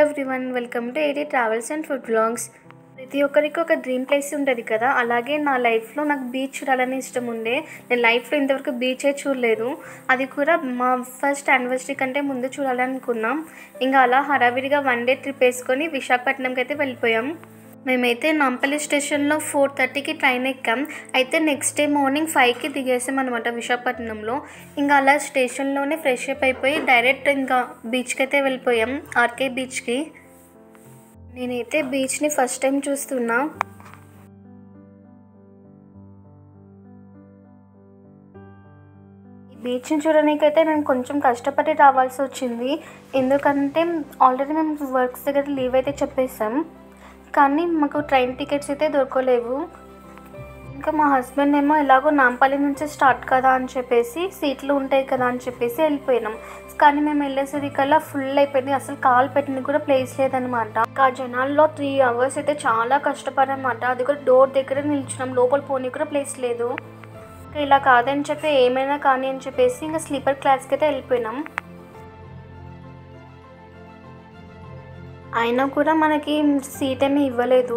Everyone, welcome to AD travels and food vlogs. ప్రతి ఒక్కరికి ఒక డ్రీమ్ ప్లేస్ ఉంటుంది కదా. అలాగే నా లైఫ్లో నాకు బీచ్ చూడాలని ఇష్టం ఉండే. నేను లైఫ్లో ఇంతవరకు బీచే చూడలేదు. అది కూడా మా ఫస్ట్ యానివర్సరీ కంటే ముందు చూడాలనుకున్నాం. ఇంకా అలా హడావిడిగా 1 డే ట్రిప్ వేసుకొని విశాఖపట్నంకి అయితే వెళ్ళిపోయాం. మేమైతే నాంపల్లి స్టేషన్లో 4:30కి ట్రైన్ ఎక్కాం. అయితే నెక్స్ట్ డే మార్నింగ్ 5కి దిగేసాం అనమాట విశాఖపట్నంలో. ఇంకా అలా స్టేషన్లోనే ఫ్రెష్ అప్ అయిపోయి డైరెక్ట్ ఇంకా బీచ్కి అయితే వెళ్ళిపోయాం, ఆర్కే బీచ్కి. నేనైతే బీచ్ని ఫస్ట్ టైం చూస్తున్నా. బీచ్ని చూడడానికైతే నేను కొంచెం కష్టపడి రావాల్సి వచ్చింది. ఎందుకంటే ఆల్రెడీ మేము వర్క్స్ దగ్గర లీవ్ అయితే చెప్పేసాం, కానీ మాకు ట్రైన్ టికెట్స్ అయితే దొరకలేవు. ఇంకా మా హస్బెండ్ ఏమో ఎలాగో నాంపల్లి నుంచి స్టార్ట్ కదా అని చెప్పేసి, సీట్లు ఉంటాయి కదా అని చెప్పేసి వెళ్ళిపోయినాం. కానీ మేము వెళ్ళేసరికల్లా ఫుల్ అయిపోయింది. అసలు కాలు పెట్టిన కూడా ప్లేస్ లేదనమాట. ఆ జనాల్లో 3 hours అయితే చాలా కష్టపడనమాట. అది కూడా డోర్ దగ్గర నిల్చున్నాం, లోపల పోనీ కూడా ప్లేస్ లేదు. ఇలా కాదని చెప్పి ఏమైనా కానీ అని చెప్పేసి ఇంకా స్లీపర్ క్లాస్కి అయితే వెళ్ళిపోయినాం. అయినా కూడా మనకి సీట్ ఏమీ ఇవ్వలేదు.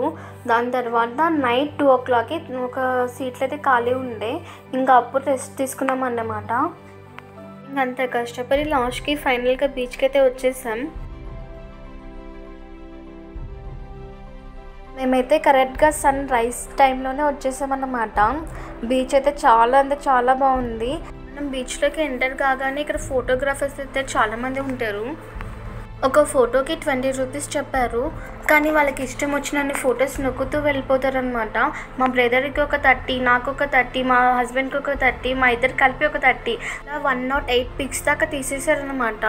దాని తర్వాత నైట్ 2 o'clockకి ఒక సీట్లు అయితే ఖాళీ ఉండే. ఇంకా అప్పుడు రెస్ట్ తీసుకున్నాం అన్నమాట. ఇంకంత కష్టపడి లాస్ట్కి ఫైనల్గా బీచ్కి అయితే వచ్చేసాం. మేమైతే కరెక్ట్గా సన్ రైజ్ టైంలోనే వచ్చేసామన్నమాట. బీచ్ అయితే చాలా అంటే చాలా బాగుంది. మనం బీచ్లోకి ఎంటర్ కాగానే ఇక్కడ ఫోటోగ్రాఫర్స్ అయితే చాలామంది ఉంటారు. ఒక ఫోటోకి 20 రూపీస్ చెప్పారు, కానీ వాళ్ళకి ఇష్టం వచ్చినన్ని ఫొటోస్ నొక్కుతూ వెళ్ళిపోతారు అనమాట. మా బ్రదర్కి ఒక 30, నాకు ఒక 30, మా హస్బెండ్కి ఒక 30, మా ఇద్దరు కలిపి ఒక 30, అలా 108 పిక్స్ దాకా తీసేసారనమాట.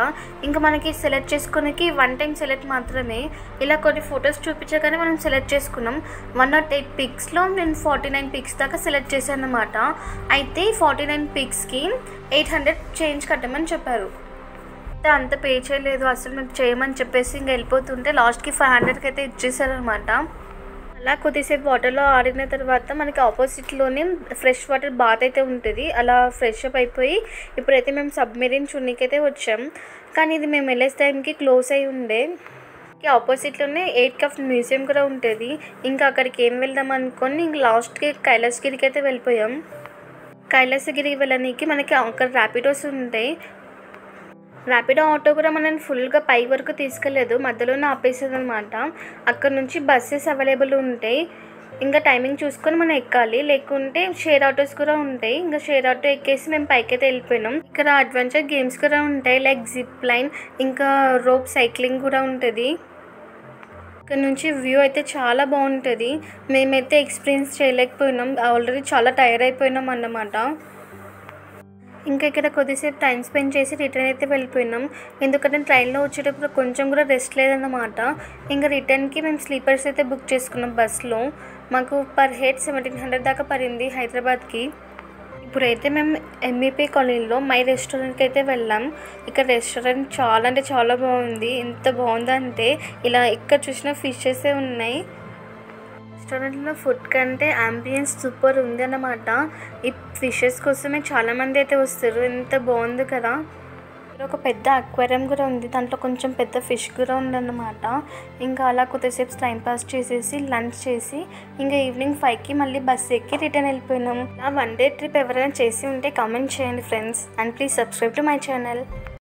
ఇంకా మనకి సెలెక్ట్ చేసుకోనికి 1 time సెలెక్ట్ మాత్రమే. ఇలా కొన్ని ఫొటోస్ చూపించగానే మనం సెలెక్ట్ చేసుకున్నాం. 108 పిక్స్లో నేను 49 పిక్స్ దాకా సెలెక్ట్ చేశాను అనమాట. అయితే 49 పిక్స్కి 800 చేంజ్ కట్టమని చెప్పారు. అంత పే చేయలేదు అసలు మేము చేయమని చెప్పేసి ఇంకా వెళ్ళిపోతుంటే లాస్ట్కి 500కి అయితే ఇచ్చేసారనమాట. అలా కొద్దిసేపు వాటర్లో ఆడిన తర్వాత మనకి ఆపోజిట్లోనే ఫ్రెష్ వాటర్ బాత్ అయితే ఉంటుంది. అలా ఫ్రెష్ అప్ అయిపోయి ఇప్పుడైతే మేము సబ్మెరీన్ చూడనీకైతే వచ్చాం. కానీ ఇది మేము వెళ్ళే టైంకి క్లోజ్ అయి ఉండే. ఆపోజిట్లోనే 8 Cup మ్యూజియం కూడా ఉంటుంది. ఇంకా అక్కడికి ఏం వెళ్దాం అనుకొని ఇంక లాస్ట్కి కైలాసగిరికి అయితే వెళ్ళిపోయాం. కైలాసగిరికి వెళ్ళడానికి మనకి అక్కడ ర్యాపిడోస్ ఉంటాయి. ర్యాపిడో ఆటో కూడా మనల్ని ఫుల్గా పై వరకు తీసుకెళ్ళలేదు, మధ్యలోనే ఆపేసేది అనమాట. అక్కడ నుంచి బస్సెస్ అవైలబుల్ ఉంటాయి. ఇంకా టైమింగ్ చూసుకొని మనం ఎక్కాలి, లేకుంటే షేర్ ఆటోస్ కూడా ఉంటాయి. ఇంకా షేర్ ఆటో ఎక్కేసి మేము పైకైతే వెళ్ళిపోయినాం. ఇక్కడ అడ్వెంచర్ గేమ్స్ కూడా ఉంటాయి, లైక్ జిప్ లైన్, ఇంకా రోప్ సైక్లింగ్ కూడా ఉంటుంది. ఇక్కడ నుంచి వ్యూ అయితే చాలా బాగుంటుంది. మేమైతే ఎక్స్పీరియన్స్ చేయలేకపోయినాం, ఆల్రెడీ చాలా టైర్ అయిపోయినాం అన్నమాట. ఇంకా ఇక్కడ కొద్దిసేపు టైం స్పెండ్ చేసి రిటర్న్ అయితే వెళ్ళిపోయినాం. ఎందుకంటే ట్రైన్లో వచ్చేటప్పుడు కొంచెం కూడా రెస్ట్ లేదన్నమాట. ఇంకా రిటర్న్కి మేము స్లీపర్స్ అయితే బుక్ చేసుకున్నాం బస్లో. మాకు పర్ హెడ్ 1700 దాకా పడింది హైదరాబాద్కి. ఇప్పుడైతే మేము ఎంఈపీ కాలనీలో మై రెస్టారెంట్కి అయితే వెళ్ళాం. ఇక్కడ రెస్టారెంట్ చాలా అంటే చాలా బాగుంది. ఎంత బాగుందంటే ఇలా ఎక్కడ చూసినా ఫిషెసే ఉన్నాయి. రెస్టారెంట్లో ఫుడ్ కంటే అంబియన్స్ సూపర్ ఉంది అన్నమాట. ఈ ఫిషెస్ కోసమే చాలామంది అయితే వస్తారు. ఎంత బాగుంది కదా. ఇక్కడ ఒక పెద్ద అక్వేరియం కూడా ఉంది, దాంట్లో కొంచెం పెద్ద ఫిష్ కూడా ఉందన్నమాట. ఇంకా అలా కొద్దిసేపు టైం పాస్ చేసేసి లంచ్ చేసి ఇంకా ఈవినింగ్ 5కి మళ్ళీ బస్ ఎక్కి రిటర్న్ వెళ్ళిపోయినాం. ఆ 1 day ట్రిప్ ఎవరైనా చేసి ఉంటే కామెంట్ చేయండి friends, and please subscribe to my channel.